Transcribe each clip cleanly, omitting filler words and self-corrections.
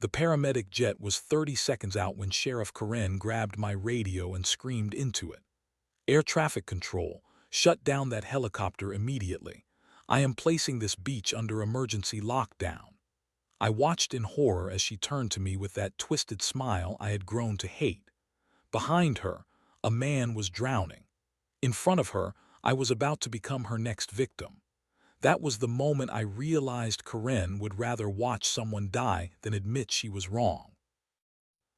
The paramedic jet was 30 seconds out when Sheriff Karen grabbed my radio and screamed into it. Air traffic control, shut down that helicopter immediately. I am placing this beach under emergency lockdown. I watched in horror as she turned to me with that twisted smile I had grown to hate. Behind her, a man was drowning. In front of her, I was about to become her next victim. That was the moment I realized Karen would rather watch someone die than admit she was wrong.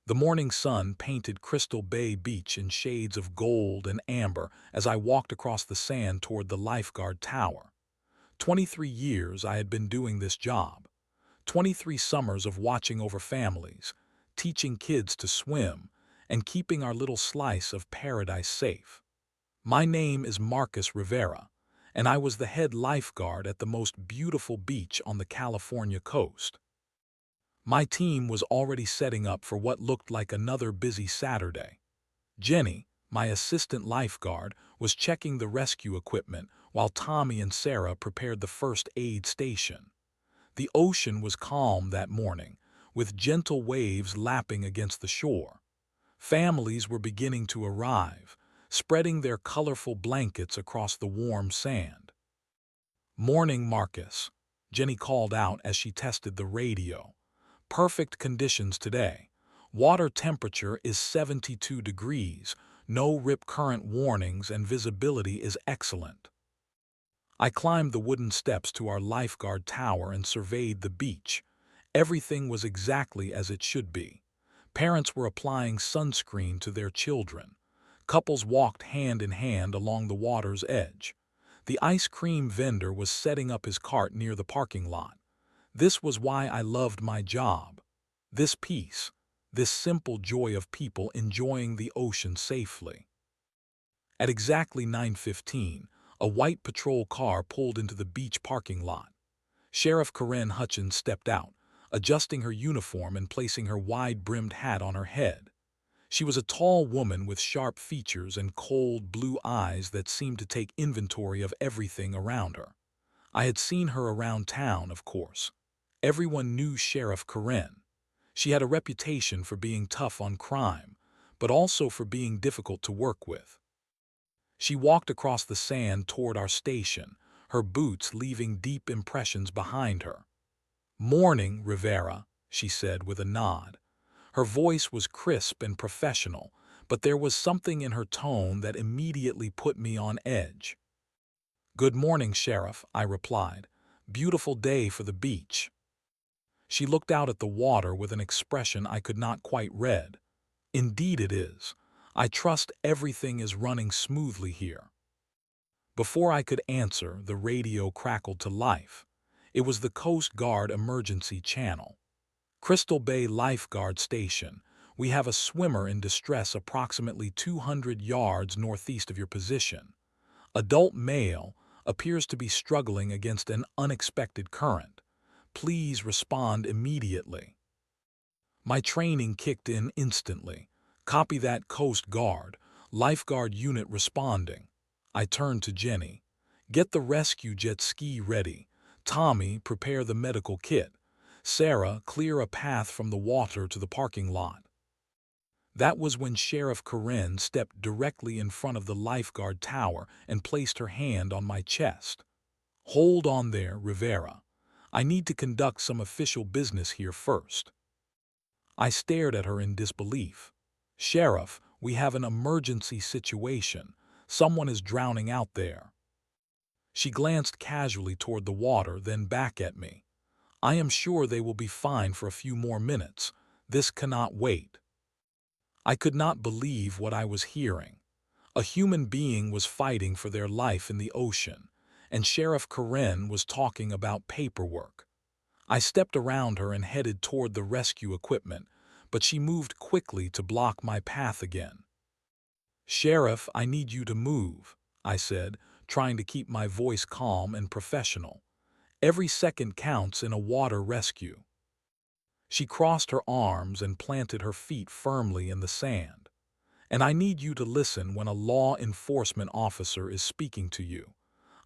The morning sun painted Crystal Bay Beach in shades of gold and amber as I walked across the sand toward the Lifeguard Tower. 23 years I had been doing this job. 23 summers of watching over families, teaching kids to swim, and keeping our little slice of paradise safe. My name is Marcus Rivera, and I was the head lifeguard at the most beautiful beach on the California coast. My team was already setting up for what looked like another busy Saturday. Jenny, my assistant lifeguard, was checking the rescue equipment while Tommy and Sarah prepared the first aid station. The ocean was calm that morning, with gentle waves lapping against the shore. Families were beginning to arrive, spreading their colorful blankets across the warm sand. "Morning, Marcus," Jenny called out as she tested the radio. "Perfect conditions today. Water temperature is 72 degrees, no rip current warnings, and visibility is excellent." I climbed the wooden steps to our lifeguard tower and surveyed the beach. Everything was exactly as it should be. Parents were applying sunscreen to their children. Couples walked hand in hand along the water's edge. The ice cream vendor was setting up his cart near the parking lot. This was why I loved my job. This peace, this simple joy of people enjoying the ocean safely. At exactly 9:15, a white patrol car pulled into the beach parking lot. Sheriff Karen Hutchins stepped out, adjusting her uniform and placing her wide-brimmed hat on her head. She was a tall woman with sharp features and cold blue eyes that seemed to take inventory of everything around her. I had seen her around town, of course. Everyone knew Sheriff Karen. She had a reputation for being tough on crime, but also for being difficult to work with. She walked across the sand toward our station, her boots leaving deep impressions behind her. "Morning, Rivera," she said with a nod. Her voice was crisp and professional, but there was something in her tone that immediately put me on edge. "Good morning, Sheriff," I replied. "Beautiful day for the beach." She looked out at the water with an expression I could not quite read. "Indeed it is. I trust everything is running smoothly here." Before I could answer, the radio crackled to life. It was the Coast Guard emergency channel. "Crystal Bay Lifeguard Station. We have a swimmer in distress approximately 200 yards northeast of your position. Adult male, appears to be struggling against an unexpected current. Please respond immediately." My training kicked in instantly. "Copy that, Coast Guard. Lifeguard unit responding." I turned to Jenny. "Get the rescue jet ski ready. Tommy, prepare the medical kit. Sarah, clear a path from the water to the parking lot." That was when Sheriff Karen stepped directly in front of the lifeguard tower and placed her hand on my chest. "Hold on there, Rivera. I need to conduct some official business here first." I stared at her in disbelief. "Sheriff, we have an emergency situation. Someone is drowning out there." She glanced casually toward the water, then back at me. "I am sure they will be fine for a few more minutes. This cannot wait." I could not believe what I was hearing. A human being was fighting for their life in the ocean, and Sheriff Karen was talking about paperwork. I stepped around her and headed toward the rescue equipment, but she moved quickly to block my path again. "Sheriff, I need you to move," I said, trying to keep my voice calm and professional. "Every second counts in a water rescue." She crossed her arms and planted her feet firmly in the sand. "And I need you to listen when a law enforcement officer is speaking to you.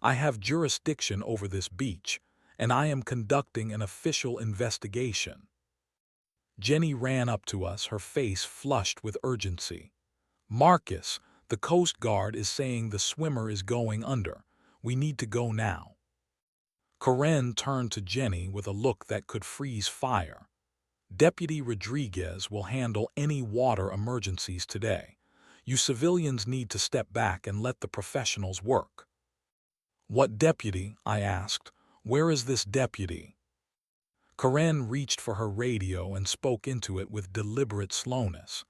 I have jurisdiction over this beach, and I am conducting an official investigation." Jenny ran up to us, her face flushed with urgency. "Marcus, the Coast Guard is saying the swimmer is going under. We need to go now." Karen turned to Jenny with a look that could freeze fire. "Deputy Rodriguez will handle any water emergencies today. You civilians need to step back and let the professionals work." "What deputy?" I asked. "Where is this deputy?" Karen reached for her radio and spoke into it with deliberate slowness.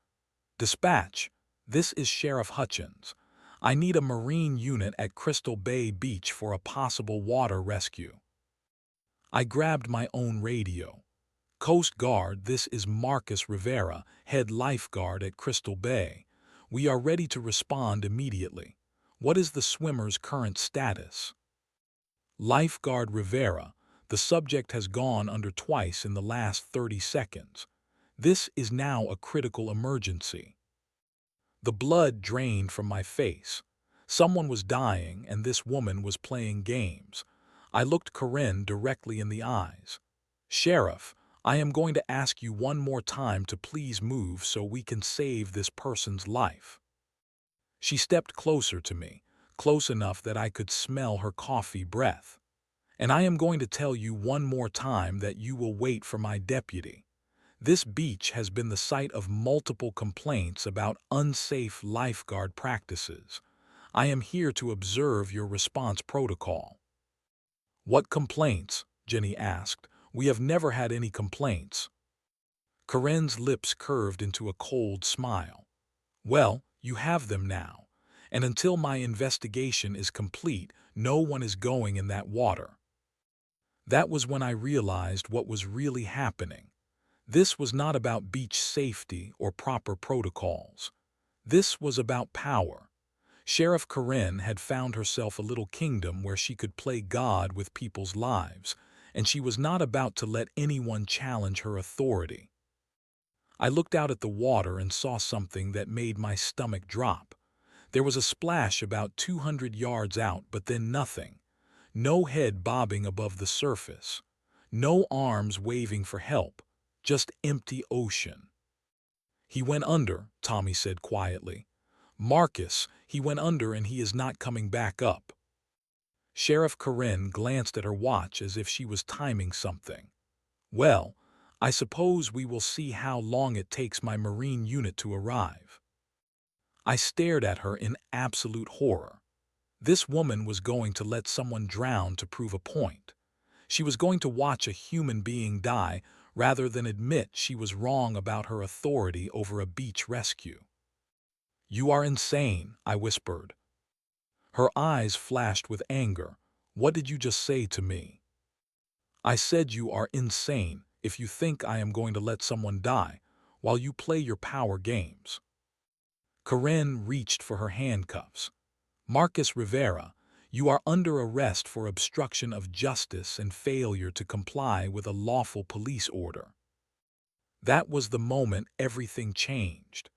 "Dispatch, this is Sheriff Hutchins. I need a Marine unit at Crystal Bay Beach for a possible water rescue." I grabbed my own radio. "Coast Guard, this is Marcus Rivera, head lifeguard at Crystal Bay. We are ready to respond immediately. What is the swimmer's current status?" "Lifeguard Rivera, the subject has gone under twice in the last 30 seconds. This is now a critical emergency." The blood drained from my face. Someone was dying and this woman was playing games. I looked Karen directly in the eyes. "Sheriff, I am going to ask you one more time to please move so we can save this person's life." She stepped closer to me, close enough that I could smell her coffee breath. "And I am going to tell you one more time that you will wait for my deputy. This beach has been the site of multiple complaints about unsafe lifeguard practices. I am here to observe your response protocol." "What complaints?" Jenny asked. "We have never had any complaints." Karen's lips curved into a cold smile. "Well, you have them now. And until my investigation is complete, no one is going in that water." That was when I realized what was really happening. This was not about beach safety or proper protocols. This was about power. Sheriff Karen had found herself a little kingdom where she could play God with people's lives, and she was not about to let anyone challenge her authority. I looked out at the water and saw something that made my stomach drop. There was a splash about 200 yards out, but then nothing. No head bobbing above the surface. No arms waving for help. Just empty ocean. "He went under," Tommy said quietly. "Marcus, he went under and he is not coming back up." Sheriff Karen glanced at her watch as if she was timing something. "Well, I suppose we will see how long it takes my Marine unit to arrive." I stared at her in absolute horror. This woman was going to let someone drown to prove a point. She was going to watch a human being die rather than admit she was wrong about her authority over a beach rescue. "You are insane," I whispered. Her eyes flashed with anger. "What did you just say to me?" "I said you are insane if you think I am going to let someone die while you play your power games." Karen reached for her handcuffs. "Marcus Rivera, you are under arrest for obstruction of justice and failure to comply with a lawful police order." That was the moment everything changed.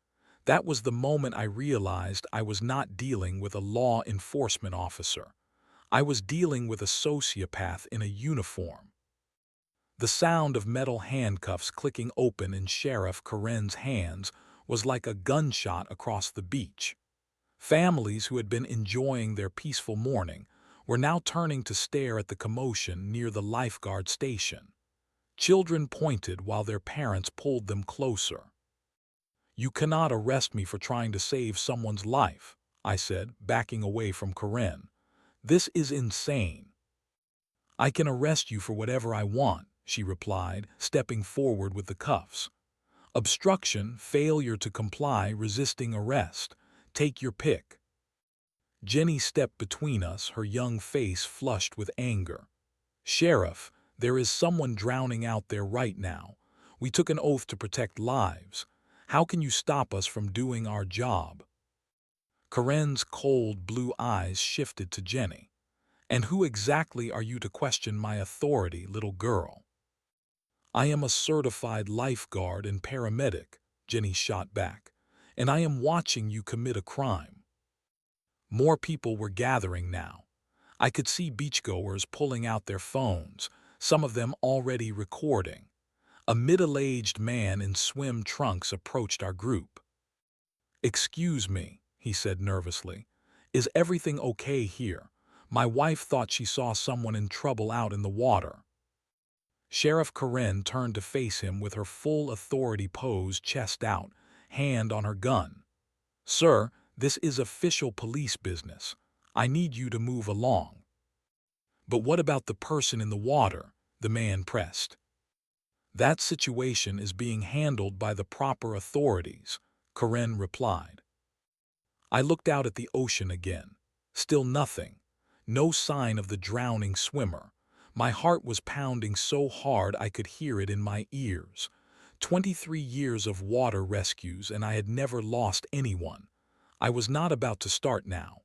That was the moment I realized I was not dealing with a law enforcement officer. I was dealing with a sociopath in a uniform. The sound of metal handcuffs clicking open in Sheriff Karen's hands was like a gunshot across the beach. Families who had been enjoying their peaceful morning were now turning to stare at the commotion near the lifeguard station. Children pointed while their parents pulled them closer. "You cannot arrest me for trying to save someone's life," I said, backing away from Karen. "This is insane." "I can arrest you for whatever I want," she replied, stepping forward with the cuffs. "Obstruction, failure to comply, resisting arrest. Take your pick." Jenny stepped between us, her young face flushed with anger. "Sheriff, there is someone drowning out there right now. We took an oath to protect lives. How can you stop us from doing our job?" Karen's cold blue eyes shifted to Jenny. "And who exactly are you to question my authority, little girl?" "I am a certified lifeguard and paramedic," Jenny shot back, "and I am watching you commit a crime." More people were gathering now. I could see beachgoers pulling out their phones, some of them already recording. A middle-aged man in swim trunks approached our group. "Excuse me," he said nervously. "Is everything okay here? My wife thought she saw someone in trouble out in the water." Sheriff Karen turned to face him with her full authority pose, chest out, hand on her gun. "Sir, this is official police business. I need you to move along." "But what about the person in the water?" the man pressed. "That situation is being handled by the proper authorities," Karen replied. I looked out at the ocean again. Still nothing. No sign of the drowning swimmer. My heart was pounding so hard I could hear it in my ears. 23 years of water rescues, and I had never lost anyone. I was not about to start now.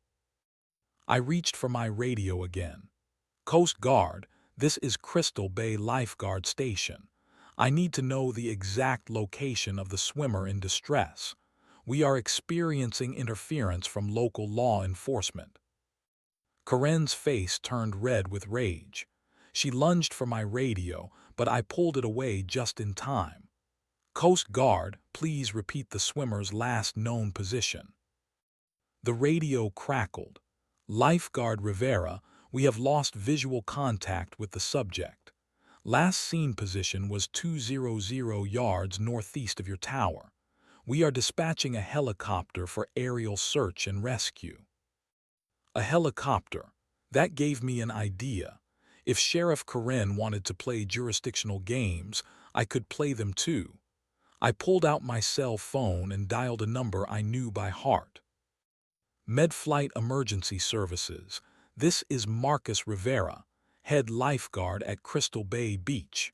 I reached for my radio again. "Coast Guard, this is Crystal Bay Lifeguard Station. I need to know the exact location of the swimmer in distress. We are experiencing interference from local law enforcement." Karen's face turned red with rage. She lunged for my radio, but I pulled it away just in time. "Coast Guard, please repeat the swimmer's last known position." The radio crackled. "Lifeguard Rivera, we have lost visual contact with the subject. Last seen position was 200 yards northeast of your tower. We are dispatching a helicopter for aerial search and rescue." A helicopter. That gave me an idea. If Sheriff Karen wanted to play jurisdictional games, I could play them too. I pulled out my cell phone and dialed a number I knew by heart. "Medflight Emergency Services. This is Marcus Rivera, head lifeguard at Crystal Bay Beach.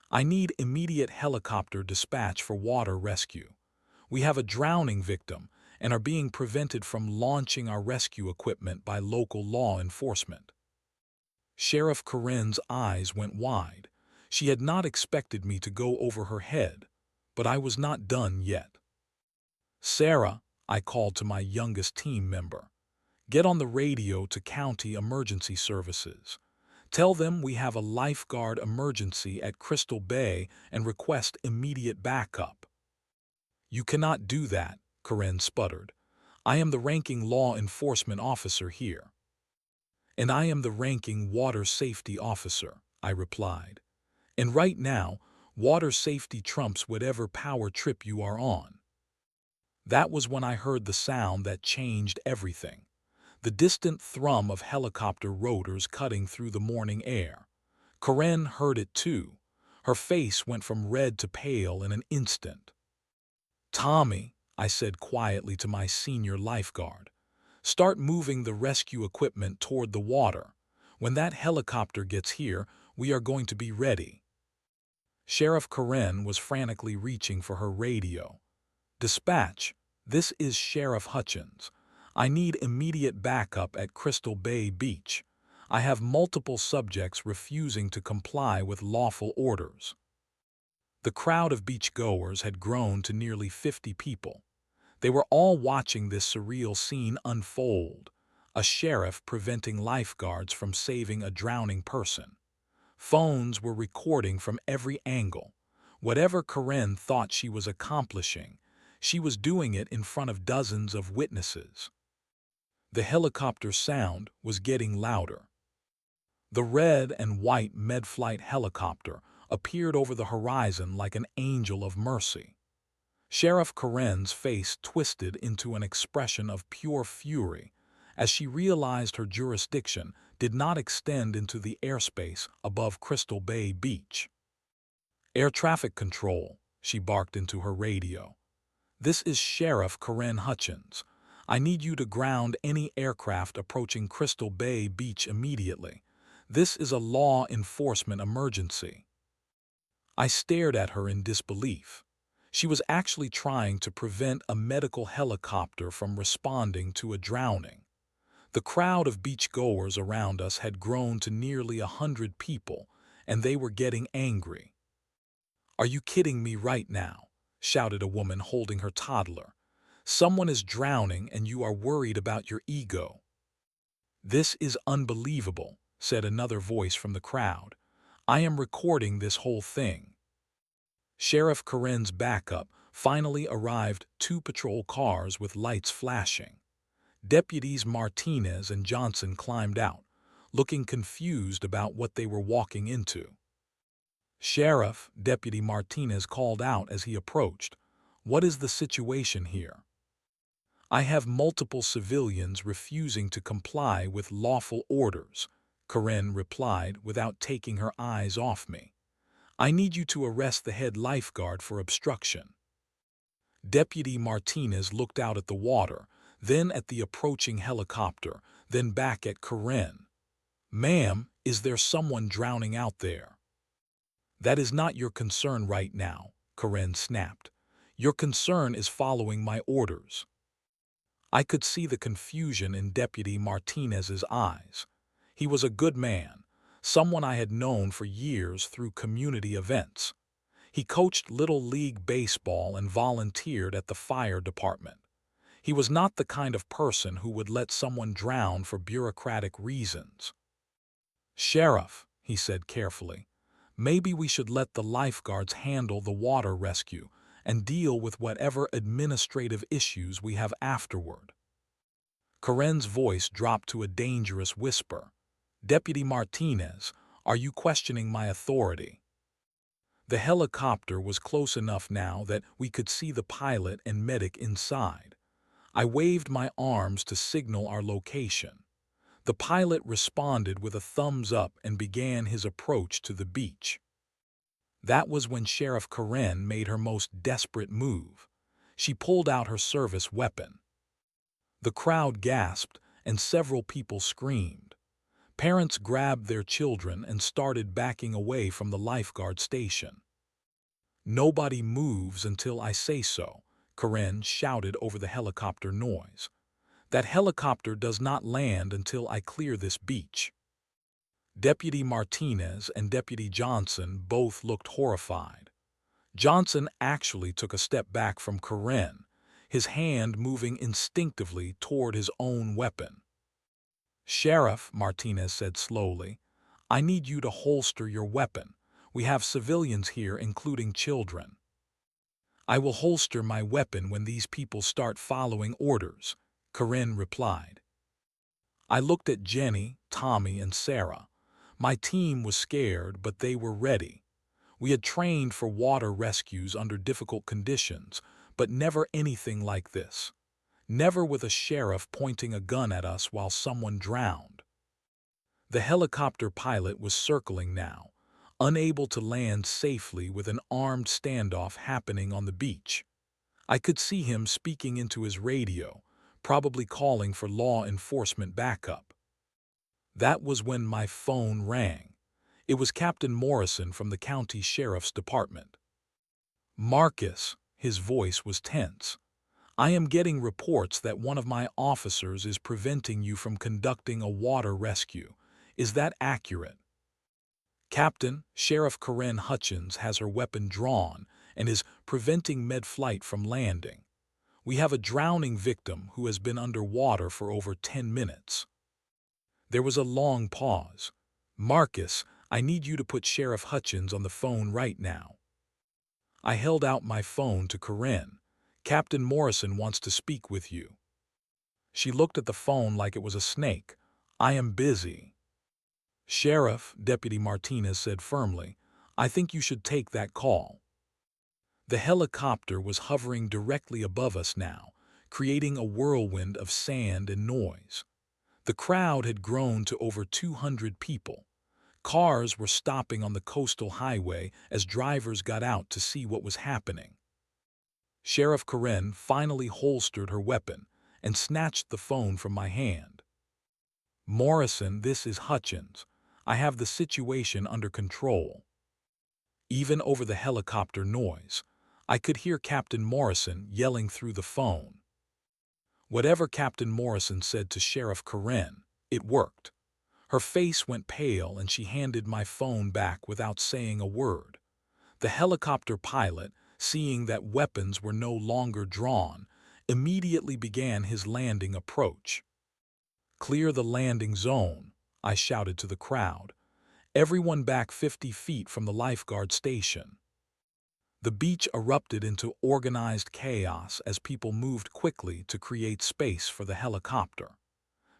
I need immediate helicopter dispatch for water rescue. We have a drowning victim and are being prevented from launching our rescue equipment by local law enforcement." Sheriff Karen's eyes went wide. She had not expected me to go over her head, but I was not done yet. "Sarah," I called to my youngest team member, "get on the radio to County Emergency Services. Tell them we have a lifeguard emergency at Crystal Bay and request immediate backup." "You cannot do that," Karen sputtered. "I am the ranking law enforcement officer here." "And I am the ranking water safety officer," I replied. "And right now, water safety trumps whatever power trip you are on." That was when I heard the sound that changed everything. The distant thrum of helicopter rotors cutting through the morning air. Karen heard it too. Her face went from red to pale in an instant. "Tommy," I said quietly to my senior lifeguard, "start moving the rescue equipment toward the water. When that helicopter gets here, we are going to be ready." Sheriff Karen was frantically reaching for her radio. "Dispatch, this is Sheriff Hutchins. I need immediate backup at Crystal Bay Beach. I have multiple subjects refusing to comply with lawful orders." The crowd of beachgoers had grown to nearly 50 people. They were all watching this surreal scene unfold. A sheriff preventing lifeguards from saving a drowning person. Phones were recording from every angle. Whatever Karen thought she was accomplishing, she was doing it in front of dozens of witnesses. The helicopter sound was getting louder. The red and white Medflight helicopter appeared over the horizon like an angel of mercy. Sheriff Karen's face twisted into an expression of pure fury as she realized her jurisdiction did not extend into the airspace above Crystal Bay Beach. "Air traffic control," she barked into her radio. "This is Sheriff Karen Hutchins. I need you to ground any aircraft approaching Crystal Bay Beach immediately. This is a law enforcement emergency." I stared at her in disbelief. She was actually trying to prevent a medical helicopter from responding to a drowning. The crowd of beachgoers around us had grown to nearly 100 people, and they were getting angry. "Are you kidding me right now?" shouted a woman holding her toddler. "Someone is drowning and you are worried about your ego." "This is unbelievable," said another voice from the crowd. "I am recording this whole thing." Sheriff Karen's backup finally arrived, two patrol cars with lights flashing. Deputies Martinez and Johnson climbed out, looking confused about what they were walking into. "Sheriff," Deputy Martinez called out as he approached, "what is the situation here?" "I have multiple civilians refusing to comply with lawful orders," Karen replied without taking her eyes off me. "I need you to arrest the head lifeguard for obstruction." Deputy Martinez looked out at the water, then at the approaching helicopter, then back at Karen. "Ma'am, is there someone drowning out there?" "That is not your concern right now," Karen snapped. "Your concern is following my orders." I could see the confusion in Deputy Martinez's eyes. He was a good man, someone I had known for years through community events. He coached Little League baseball and volunteered at the fire department. He was not the kind of person who would let someone drown for bureaucratic reasons. "Sheriff," he said carefully, "maybe we should let the lifeguards handle the water rescue and deal with whatever administrative issues we have afterward." Karen's voice dropped to a dangerous whisper. "Deputy Martinez, are you questioning my authority?" The helicopter was close enough now that we could see the pilot and medic inside. I waved my arms to signal our location. The pilot responded with a thumbs up and began his approach to the beach. That was when Sheriff Karen made her most desperate move. She pulled out her service weapon. The crowd gasped, and several people screamed. Parents grabbed their children and started backing away from the lifeguard station. "Nobody moves until I say so," Karen shouted over the helicopter noise. "That helicopter does not land until I clear this beach." Deputy Martinez and Deputy Johnson both looked horrified. Johnson actually took a step back from Karen, his hand moving instinctively toward his own weapon. "Sheriff," Martinez said slowly, "I need you to holster your weapon. We have civilians here, including children." "I will holster my weapon when these people start following orders," Karen replied. I looked at Jenny, Tommy, and Sarah. My team was scared, but they were ready. We had trained for water rescues under difficult conditions, but never anything like this. Never with a sheriff pointing a gun at us while someone drowned. The helicopter pilot was circling now, unable to land safely with an armed standoff happening on the beach. I could see him speaking into his radio, probably calling for law enforcement backup. That was when my phone rang. It was Captain Morrison from the county sheriff's department. "Marcus," his voice was tense, "I am getting reports that one of my officers is preventing you from conducting a water rescue. Is that accurate?" "Captain, Sheriff Karen Hutchins has her weapon drawn and is preventing med-flight from landing. We have a drowning victim who has been under water for over 10 minutes. There was a long pause. "Marcus, I need you to put Sheriff Hutchins on the phone right now." I held out my phone to Karen. "Captain Morrison wants to speak with you." She looked at the phone like it was a snake. "I am busy." "Sheriff," Deputy Martinez said firmly, "I think you should take that call." The helicopter was hovering directly above us now, creating a whirlwind of sand and noise. The crowd had grown to over 200 people. Cars were stopping on the coastal highway as drivers got out to see what was happening. Sheriff Karen finally holstered her weapon and snatched the phone from my hand. "Morrison, this is Hutchins. I have the situation under control." Even over the helicopter noise, I could hear Captain Morrison yelling through the phone. Whatever Captain Morrison said to Sheriff Karen, it worked. Her face went pale and she handed my phone back without saying a word. The helicopter pilot, seeing that weapons were no longer drawn, immediately began his landing approach. "Clear the landing zone," I shouted to the crowd. "Everyone back 50 feet from the lifeguard station." The beach erupted into organized chaos as people moved quickly to create space for the helicopter.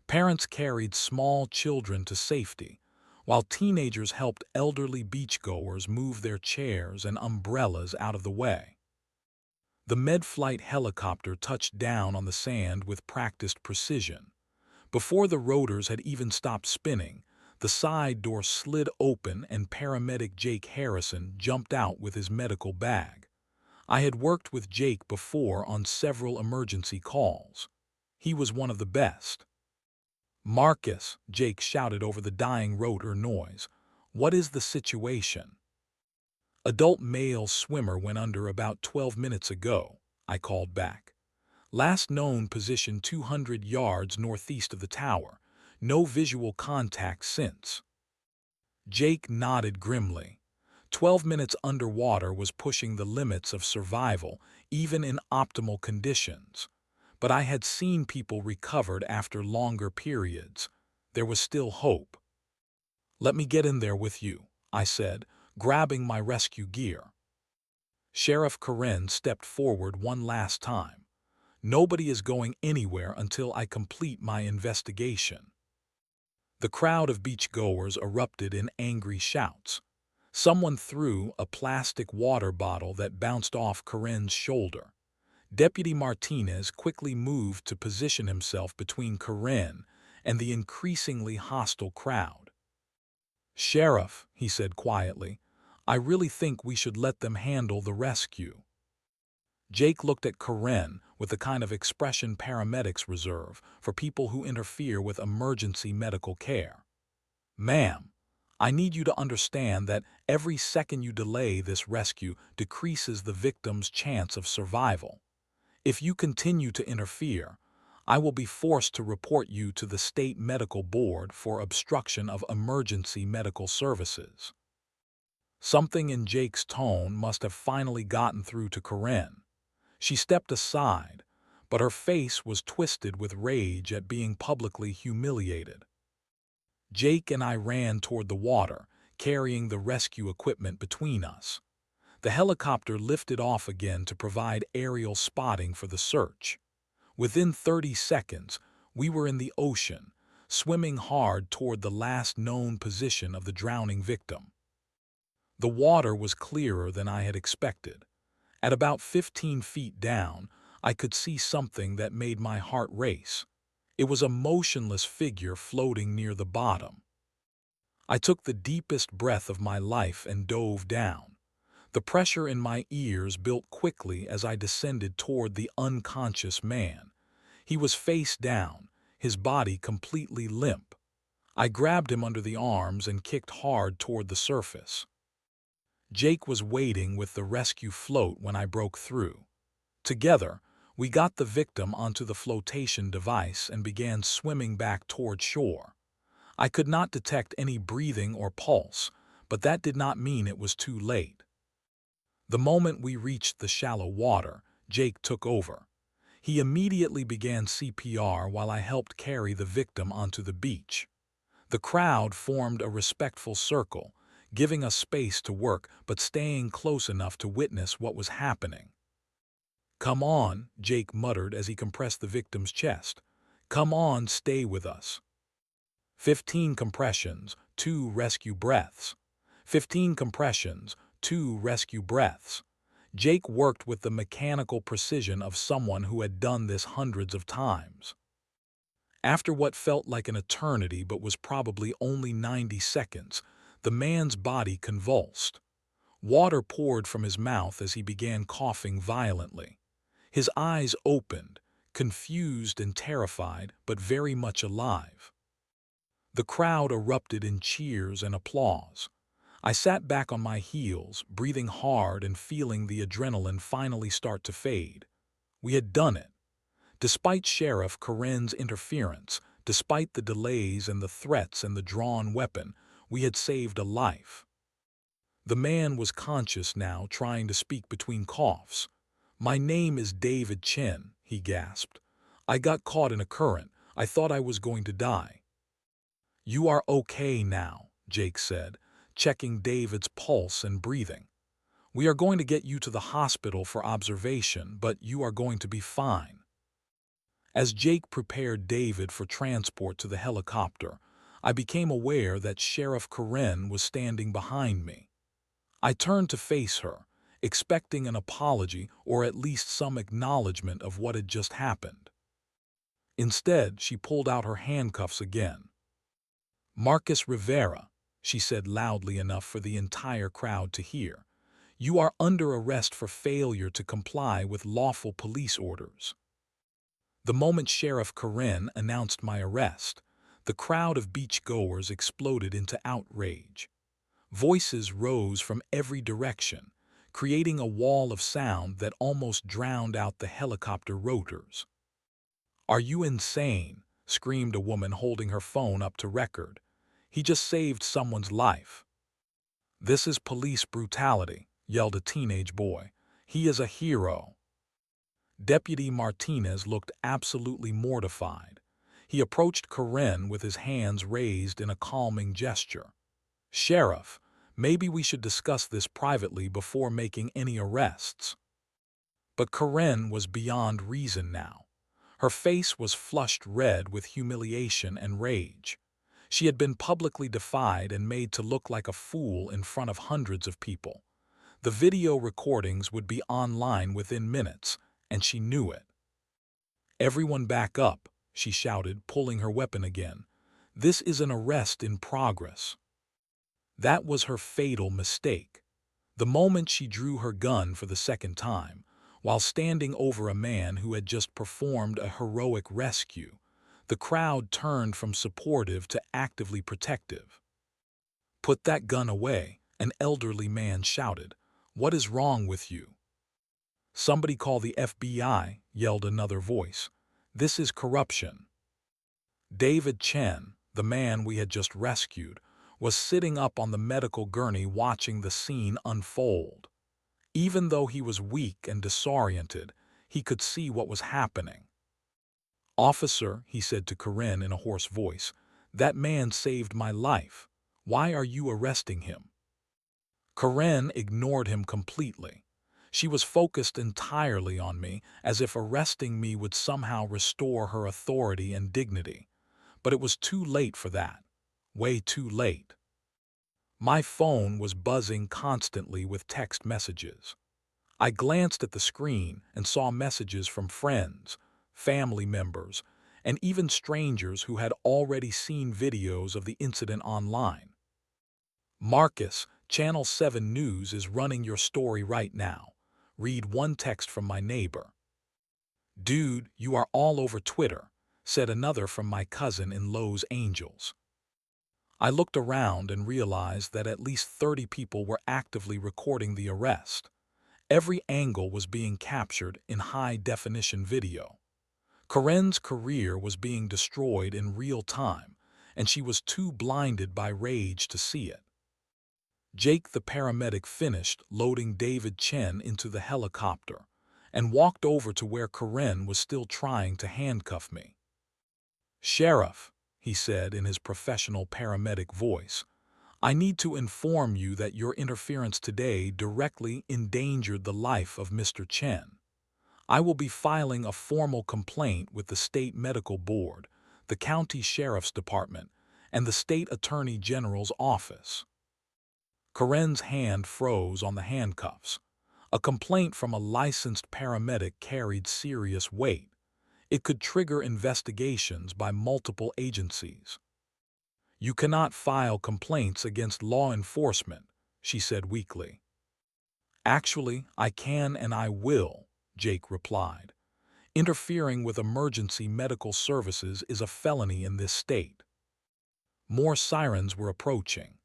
Parents carried small children to safety, while teenagers helped elderly beachgoers move their chairs and umbrellas out of the way. The mid-flight helicopter touched down on the sand with practiced precision. Before the rotors had even stopped spinning, the side door slid open and paramedic Jake Harrison jumped out with his medical bag. I had worked with Jake before on several emergency calls. He was one of the best. "Marcus," Jake shouted over the dying rotor noise, "what is the situation?" "Adult male swimmer went under about 12 minutes ago," I called back. "Last known position 200 yards northeast of the tower. No visual contact since." Jake nodded grimly. 12 minutes underwater was pushing the limits of survival, even in optimal conditions. But I had seen people recovered after longer periods. There was still hope. "Let me get in there with you," I said, grabbing my rescue gear. Sheriff Karen stepped forward one last time. "Nobody is going anywhere until I complete my investigation." The crowd of beachgoers erupted in angry shouts. Someone threw a plastic water bottle that bounced off Karen's shoulder. Deputy Martinez quickly moved to position himself between Karen and the increasingly hostile crowd. "Sheriff," he said quietly, "I really think we should let them handle the rescue." Jake looked at Karen with the kind of expression paramedics reserve for people who interfere with emergency medical care. "Ma'am, I need you to understand that every second you delay this rescue decreases the victim's chance of survival. If you continue to interfere, I will be forced to report you to the State Medical Board for obstruction of emergency medical services." Something in Jake's tone must have finally gotten through to Karen. She stepped aside, but her face was twisted with rage at being publicly humiliated. Jake and I ran toward the water, carrying the rescue equipment between us. The helicopter lifted off again to provide aerial spotting for the search. Within 30 seconds, we were in the ocean, swimming hard toward the last known position of the drowning victim. The water was clearer than I had expected. At about 15 feet down, I could see something that made my heart race. It was a motionless figure floating near the bottom. I took the deepest breath of my life and dove down. The pressure in my ears built quickly as I descended toward the unconscious man. He was face down, his body completely limp. I grabbed him under the arms and kicked hard toward the surface. Jake was waiting with the rescue float when I broke through. Together, we got the victim onto the flotation device and began swimming back toward shore. I could not detect any breathing or pulse, but that did not mean it was too late. The moment we reached the shallow water, Jake took over. He immediately began CPR while I helped carry the victim onto the beach. The crowd formed a respectful circle, giving us space to work but staying close enough to witness what was happening. "Come on," Jake muttered as he compressed the victim's chest. "Come on, stay with us." 15 compressions, 2 rescue breaths. 15 compressions, 2 rescue breaths. Jake worked with the mechanical precision of someone who had done this hundreds of times. After what felt like an eternity but was probably only 90 seconds, the man's body convulsed. Water poured from his mouth as he began coughing violently. His eyes opened, confused and terrified, but very much alive. The crowd erupted in cheers and applause. I sat back on my heels, breathing hard and feeling the adrenaline finally start to fade. We had done it. Despite Sheriff Karen's interference, despite the delays and the threats and the drawn weapon, we had saved a life. The man was conscious now, trying to speak between coughs. "My name is David Chin," he gasped. "I got caught in a current. I thought I was going to die." "You are okay now," Jake said, checking David's pulse and breathing. We are going to get you to the hospital for observation, but you are going to be fine. As Jake prepared David for transport to the helicopter, I became aware that Sheriff Karen was standing behind me. I turned to face her, expecting an apology or at least some acknowledgement of what had just happened. Instead, she pulled out her handcuffs again. "Marcus Rivera," she said loudly enough for the entire crowd to hear, "you are under arrest for failure to comply with lawful police orders." The moment Sheriff Karen announced my arrest, the crowd of beachgoers exploded into outrage. Voices rose from every direction, creating a wall of sound that almost drowned out the helicopter rotors. "Are you insane?" screamed a woman holding her phone up to record. "He just saved someone's life." "This is police brutality," yelled a teenage boy. "He is a hero." Deputy Martinez looked absolutely mortified. He approached Karen with his hands raised in a calming gesture. "Sheriff, maybe we should discuss this privately before making any arrests." But Karen was beyond reason now. Her face was flushed red with humiliation and rage. She had been publicly defied and made to look like a fool in front of hundreds of people. The video recordings would be online within minutes, and she knew it. "Everyone back up," she shouted, pulling her weapon again. "This is an arrest in progress." That was her fatal mistake. The moment she drew her gun for the second time, while standing over a man who had just performed a heroic rescue, the crowd turned from supportive to actively protective. "Put that gun away," an elderly man shouted. "What is wrong with you?" "Somebody call the FBI," yelled another voice. "This is corruption." David Chen, the man we had just rescued, was sitting up on the medical gurney watching the scene unfold. Even though he was weak and disoriented, he could see what was happening. "Officer," he said to Karen in a hoarse voice, "that man saved my life. Why are you arresting him?" Karen ignored him completely. She was focused entirely on me, as if arresting me would somehow restore her authority and dignity. But it was too late for that. Way too late. My phone was buzzing constantly with text messages. I glanced at the screen and saw messages from friends, family members, and even strangers who had already seen videos of the incident online. "Marcus, Channel 7 News is running your story right now," read one text from my neighbor. "Dude, you are all over Twitter," said another from my cousin in Los Angeles. I looked around and realized that at least 30 people were actively recording the arrest. Every angle was being captured in high-definition video. Karen's career was being destroyed in real time, and she was too blinded by rage to see it. Jake the paramedic finished loading David Chen into the helicopter and walked over to where Karen was still trying to handcuff me. "Sheriff," he said in his professional paramedic voice, "I need to inform you that your interference today directly endangered the life of Mr. Chen. I will be filing a formal complaint with the State Medical Board, the County Sheriff's Department, and the State Attorney General's office." Karen's hand froze on the handcuffs. A complaint from a licensed paramedic carried serious weight. It could trigger investigations by multiple agencies. "You cannot file complaints against law enforcement," she said weakly. "Actually, I can and I will," Jake replied. "Interfering with emergency medical services is a felony in this state." More sirens were approaching.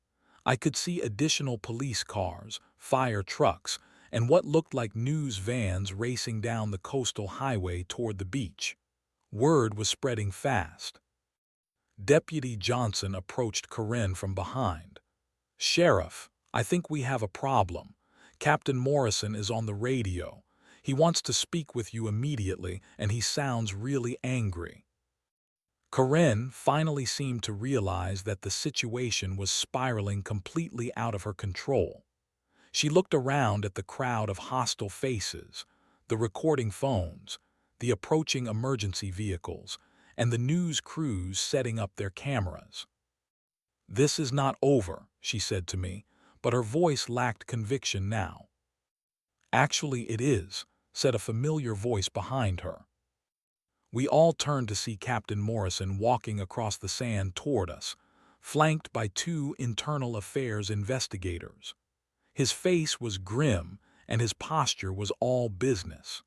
I could see additional police cars, fire trucks, and what looked like news vans racing down the coastal highway toward the beach. Word was spreading fast. Deputy Johnson approached Karen from behind. "Sheriff, I think we have a problem. Captain Morrison is on the radio. He wants to speak with you immediately, and he sounds really angry." Karen finally seemed to realize that the situation was spiraling completely out of her control. She looked around at the crowd of hostile faces, the recording phones, the approaching emergency vehicles, and the news crews setting up their cameras. "This is not over," she said to me, but her voice lacked conviction now. "Actually, it is," said a familiar voice behind her. We all turned to see Captain Morrison walking across the sand toward us, flanked by two internal affairs investigators. His face was grim, and his posture was all business.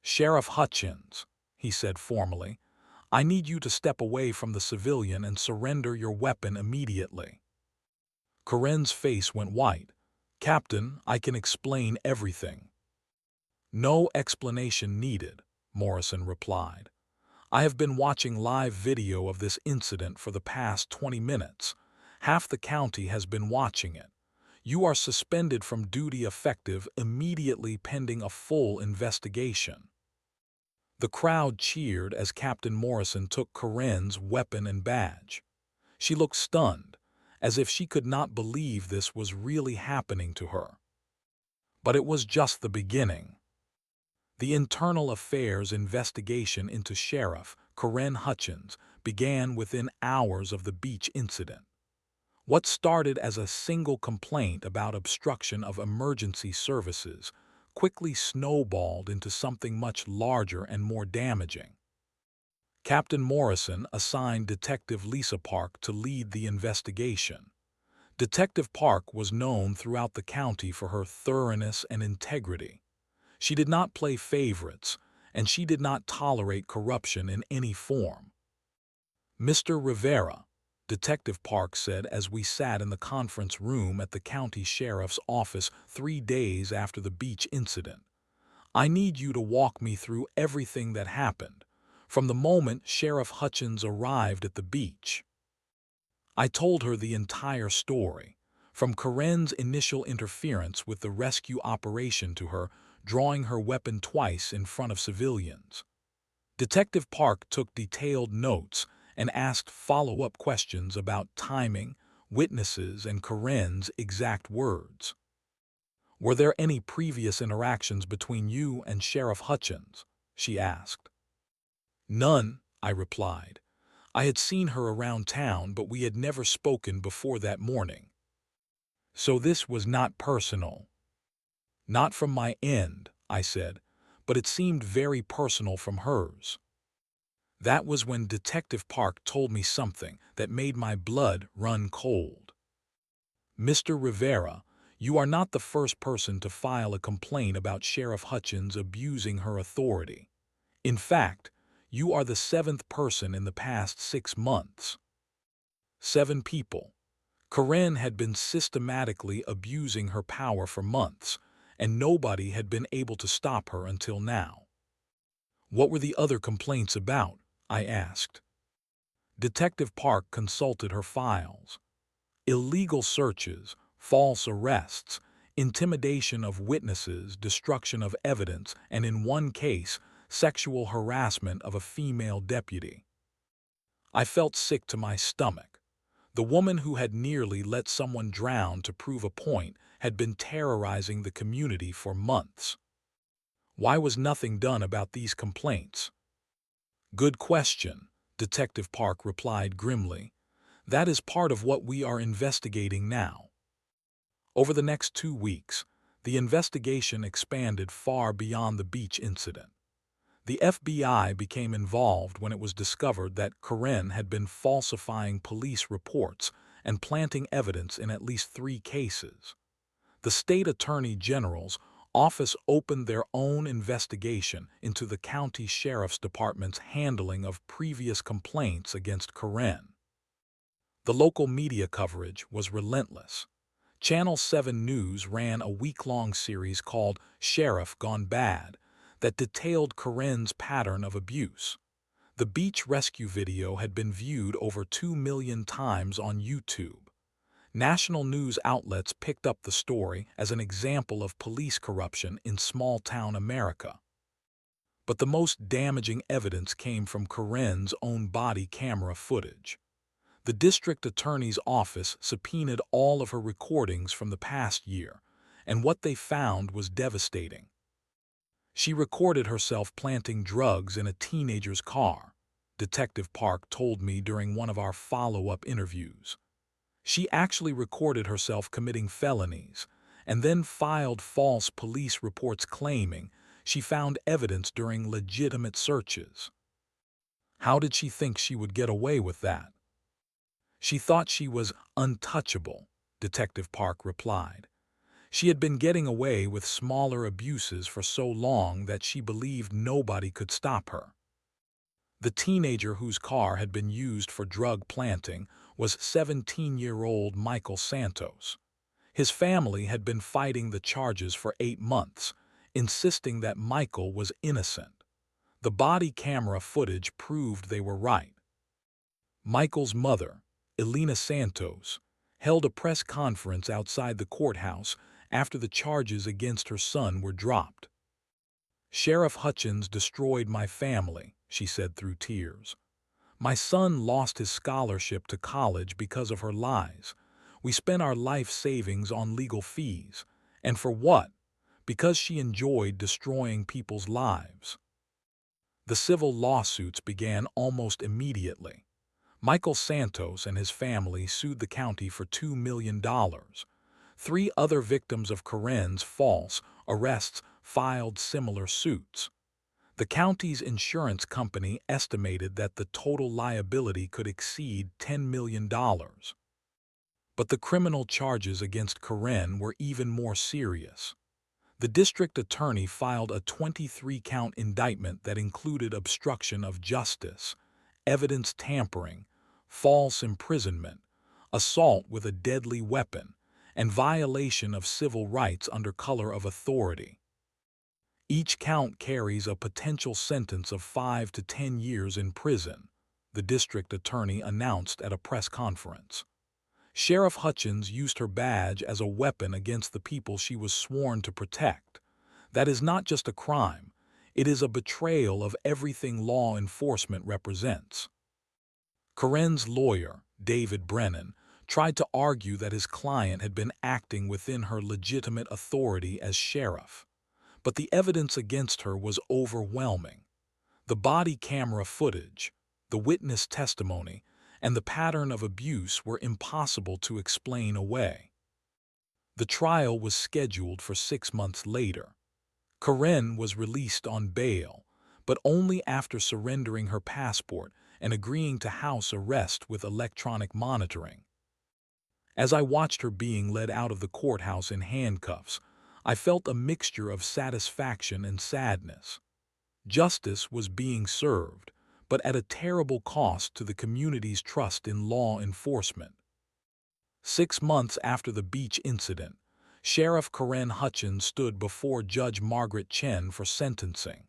"Sheriff Hutchins," he said formally, "I need you to step away from the civilian and surrender your weapon immediately." Karen's face went white. "Captain, I can explain everything." "No explanation needed," Morrison replied. "I have been watching live video of this incident for the past 20 minutes. Half the county has been watching it. You are suspended from duty effective immediately pending a full investigation." The crowd cheered as Captain Morrison took Karen's weapon and badge. She looked stunned, as if she could not believe this was really happening to her. But it was just the beginning. The internal affairs investigation into Sheriff Karen Hutchins began within hours of the beach incident. What started as a single complaint about obstruction of emergency services quickly snowballed into something much larger and more damaging. Captain Morrison assigned Detective Lisa Park to lead the investigation. Detective Park was known throughout the county for her thoroughness and integrity. She did not play favorites, and she did not tolerate corruption in any form. "Mr. Rivera," Detective Park said as we sat in the conference room at the county sheriff's office 3 days after the beach incident, "I need you to walk me through everything that happened, from the moment Sheriff Hutchins arrived at the beach." I told her the entire story, from Karen's initial interference with the rescue operation to her drawing her weapon twice in front of civilians. Detective Park took detailed notes and asked follow-up questions about timing, witnesses, and Karen's exact words. "Were there any previous interactions between you and Sheriff Hutchins?" she asked. "None," I replied. "I had seen her around town, but we had never spoken before that morning." "So this was not personal?" "Not from my end," I said, "but it seemed very personal from hers." That was when Detective Park told me something that made my blood run cold. "Mr. Rivera, you are not the first person to file a complaint about Sheriff Hutchins abusing her authority. In fact, you are the 7th person in the past 6 months." 7 people. Karen had been systematically abusing her power for months, and nobody had been able to stop her until now. "What were the other complaints about?" I asked. Detective Park consulted her files. "Illegal searches, false arrests, intimidation of witnesses, destruction of evidence, and in one case, sexual harassment of a female deputy." I felt sick to my stomach. The woman who had nearly let someone drown to prove a point had been terrorizing the community for months. Why was nothing done about these complaints? "Good question," Detective Park replied grimly. "That is part of what we are investigating now." Over the next 2 weeks, the investigation expanded far beyond the beach incident. The FBI became involved when it was discovered that Karen had been falsifying police reports and planting evidence in at least 3 cases. The state attorney general's office opened their own investigation into the county sheriff's department's handling of previous complaints against Karen. The local media coverage was relentless. Channel 7 News ran a week-long series called Sheriff Gone Bad that detailed Karen's pattern of abuse. The beach rescue video had been viewed over 2 million times on YouTube. National news outlets picked up the story as an example of police corruption in small-town America. But the most damaging evidence came from Karen's own body camera footage. The district attorney's office subpoenaed all of her recordings from the past year, and what they found was devastating. She recorded herself planting drugs in a teenager's car, Detective Park told me during one of our follow-up interviews. She actually recorded herself committing felonies and then filed false police reports claiming she found evidence during legitimate searches. How did she think she would get away with that? She thought she was untouchable, Detective Park replied. She had been getting away with smaller abuses for so long that she believed nobody could stop her. The teenager whose car had been used for drug planting was 17-year-old Michael Santos. His family had been fighting the charges for 8 months, insisting that Michael was innocent. The body camera footage proved they were right. Michael's mother, Elena Santos, held a press conference outside the courthouse after the charges against her son were dropped. "Sheriff Hutchins destroyed my family," she said through tears. "My son lost his scholarship to college because of her lies. We spent our life savings on legal fees. And for what? Because she enjoyed destroying people's lives." The civil lawsuits began almost immediately. Michael Santos and his family sued the county for $2 million. 3 other victims of Karen's false arrests filed similar suits. The county's insurance company estimated that the total liability could exceed $10 million. But the criminal charges against Karen were even more serious. The district attorney filed a 23-count indictment that included obstruction of justice, evidence tampering, false imprisonment, assault with a deadly weapon, and violation of civil rights under color of authority. Each count carries a potential sentence of 5 to 10 years in prison, the district attorney announced at a press conference. Sheriff Hutchins used her badge as a weapon against the people she was sworn to protect. That is not just a crime, it is a betrayal of everything law enforcement represents. Karen's lawyer, David Brennan, tried to argue that his client had been acting within her legitimate authority as sheriff. But the evidence against her was overwhelming. The body camera footage, the witness testimony, and the pattern of abuse were impossible to explain away. The trial was scheduled for 6 months later. Karen was released on bail, but only after surrendering her passport and agreeing to house arrest with electronic monitoring. As I watched her being led out of the courthouse in handcuffs, I felt a mixture of satisfaction and sadness. Justice was being served, but at a terrible cost to the community's trust in law enforcement. 6 months after the beach incident, Sheriff Karen Hutchins stood before Judge Margaret Chen for sentencing.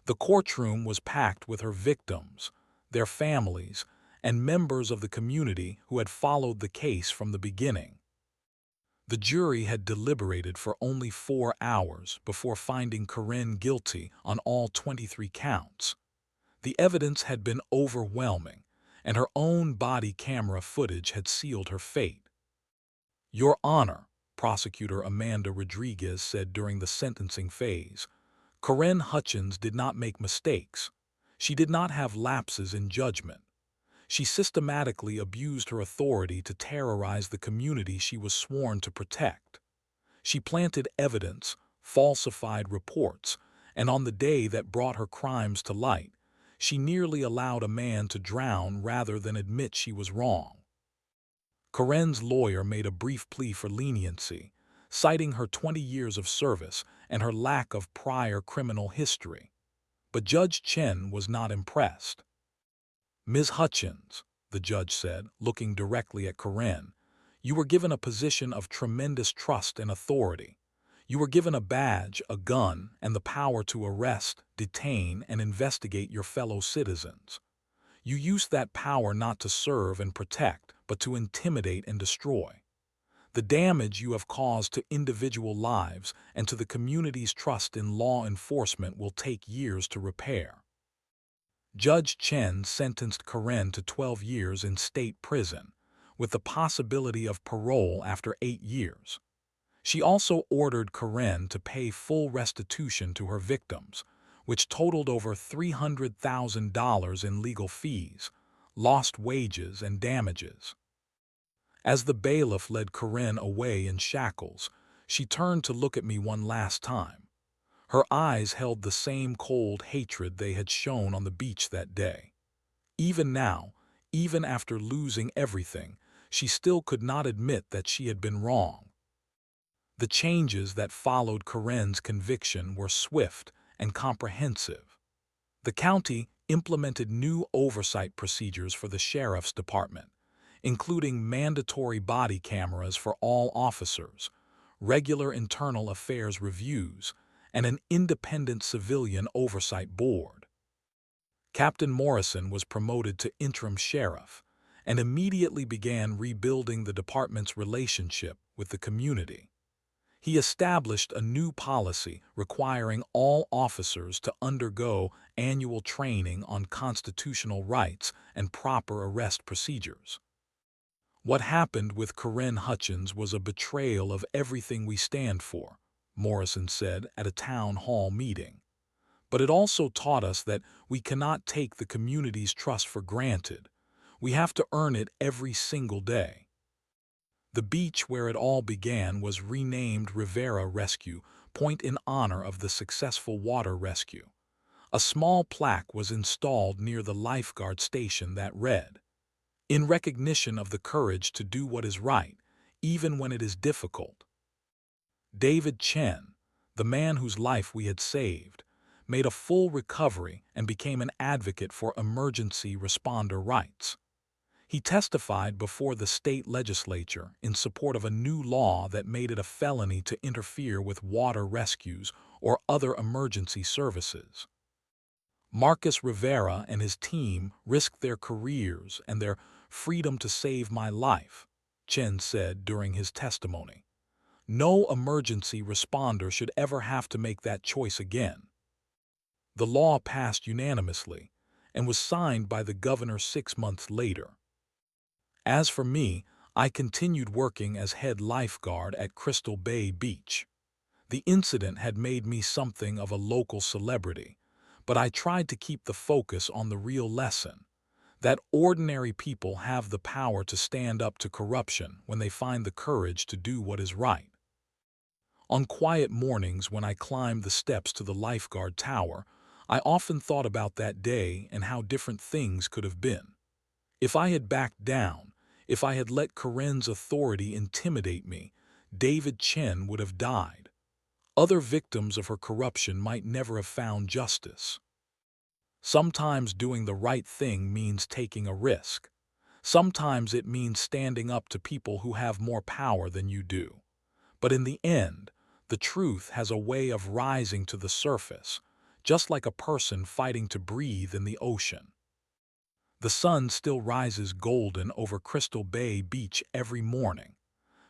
The courtroom was packed with her victims, their families, and members of the community who had followed the case from the beginning. The jury had deliberated for only 4 hours before finding Karen guilty on all 23 counts. The evidence had been overwhelming, and her own body camera footage had sealed her fate. "Your Honor," Prosecutor Amanda Rodriguez said during the sentencing phase, "Karen Hutchins did not make mistakes. She did not have lapses in judgment. She systematically abused her authority to terrorize the community she was sworn to protect. She planted evidence, falsified reports, and on the day that brought her crimes to light, she nearly allowed a man to drown rather than admit she was wrong." Karen's lawyer made a brief plea for leniency, citing her 20 years of service and her lack of prior criminal history. But Judge Chen was not impressed. "Ms. Hutchins," the judge said, looking directly at Karen, "you were given a position of tremendous trust and authority. You were given a badge, a gun, and the power to arrest, detain, and investigate your fellow citizens. You used that power not to serve and protect, but to intimidate and destroy. The damage you have caused to individual lives and to the community's trust in law enforcement will take years to repair." Judge Chen sentenced Karen to 12 years in state prison, with the possibility of parole after 8 years. She also ordered Karen to pay full restitution to her victims, which totaled over $300,000 in legal fees, lost wages, and damages. As the bailiff led Karen away in shackles, she turned to look at me one last time. Her eyes held the same cold hatred they had shown on the beach that day. Even now, even after losing everything, she still could not admit that she had been wrong. The changes that followed Karen's conviction were swift and comprehensive. The county implemented new oversight procedures for the sheriff's department, including mandatory body cameras for all officers, regular internal affairs reviews, and an independent civilian oversight board. Captain Morrison was promoted to interim sheriff and immediately began rebuilding the department's relationship with the community. He established a new policy requiring all officers to undergo annual training on constitutional rights and proper arrest procedures. What happened with Karen Hutchins was a betrayal of everything we stand for, Morrison said at a town hall meeting. But it also taught us that we cannot take the community's trust for granted. We have to earn it every single day. The beach where it all began was renamed Rivera Rescue Point in honor of the successful water rescue. A small plaque was installed near the Lifeguard station that read, "In recognition of the courage to do what is right, even when it is difficult." David Chen, the man whose life we had saved, made a full recovery and became an advocate for emergency responder rights. He testified before the state legislature in support of a new law that made it a felony to interfere with water rescues or other emergency services. Marcus Rivera and his team risked their careers and their freedom to save my life, Chen said during his testimony. No emergency responder should ever have to make that choice again. The law passed unanimously and was signed by the governor 6 months later. As for me, I continued working as head lifeguard at Crystal Bay Beach. The incident had made me something of a local celebrity, but I tried to keep the focus on the real lesson, that ordinary people have the power to stand up to corruption when they find the courage to do what is right. On quiet mornings when I climbed the steps to the lifeguard tower, I often thought about that day and how different things could have been. If I had backed down, if I had let Karen's authority intimidate me, David Chen would have died. Other victims of her corruption might never have found justice. Sometimes doing the right thing means taking a risk. Sometimes it means standing up to people who have more power than you do. But in the end, the truth has a way of rising to the surface, just like a person fighting to breathe in the ocean. The sun still rises golden over Crystal Bay Beach every morning.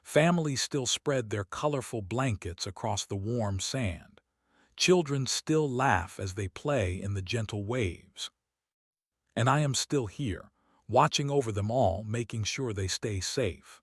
Families still spread their colorful blankets across the warm sand. Children still laugh as they play in the gentle waves. And I am still here, watching over them all, making sure they stay safe.